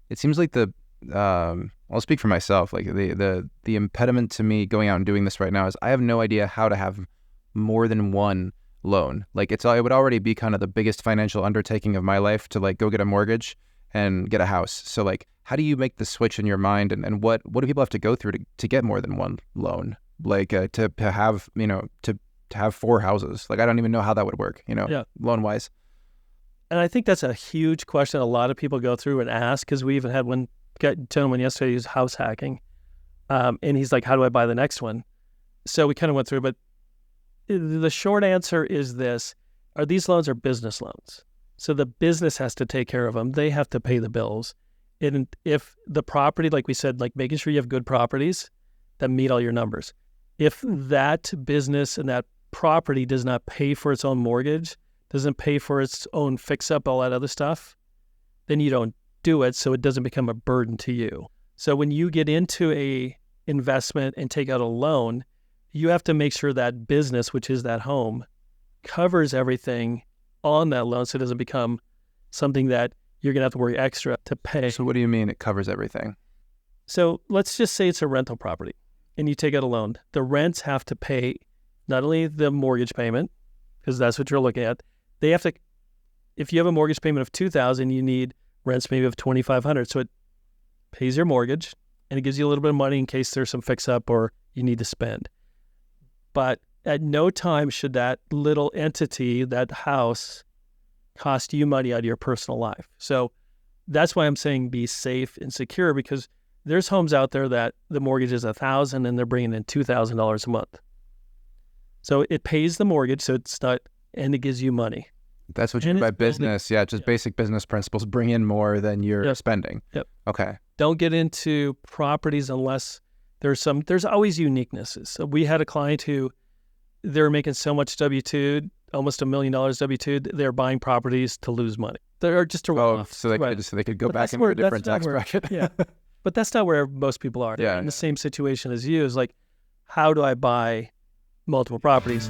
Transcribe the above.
it seems like I'll speak for myself. Like the impediment to me going out and doing this right now is I have no idea how to have more than one loan. Like it would already be kind of the biggest financial undertaking of my life to like go get a mortgage and get a house. So like, how do you make the switch in your mind, and what do people have to go through to get more than one loan? Like to have, to have four houses. Like I don't even know how that would work, Yeah. loan wise. And I think that's a huge question a lot of people go through and ask, because we even had one gentleman yesterday who's house hacking. And he's like, how do I buy the next one? So we kind of went through, but the short answer is this. These loans are business loans. So the business has to take care of them. They have to pay the bills. And if the property, like we said, like making sure you have good properties that meet all your numbers. If that business and that property does not pay for its own mortgage, doesn't pay for its own fix-up, all that other stuff, then you don't do it, so it doesn't become a burden to you. So when you get into a investment and take out a loan, you have to make sure that business, which is that home, covers everything on that loan so it doesn't become something that you're going to have to worry extra to pay. So what do you mean it covers everything? So let's just say it's a rental property and you take out a loan. The rents have to pay not only the mortgage payment, because that's what you're looking at. They have to, if you have a mortgage payment of $2,000, you need rents maybe of $2,500. So it pays your mortgage and it gives you a little bit of money in case there's some fix up or you need to spend. But at no time should that little entity, that house, cost you money out of your personal life. So that's why I'm saying be safe and secure, because there's homes out there that the mortgage is $1,000 and they're bringing in $2,000 a month. So it pays the mortgage, so it's not, and it gives you money. That's what you mean by business. Yeah, just basic business principles. Bring in more than you're spending. Yep. Okay. Don't get into properties unless there's always uniquenesses. So we had a client who they're making so much W-2, almost $1 million W-2, they're buying properties to lose money. They're just to run off. So they could go back into a different tax bracket. Yeah. But that's not where most people are. Yeah. In the same situation as you is like, how do I buy multiple properties?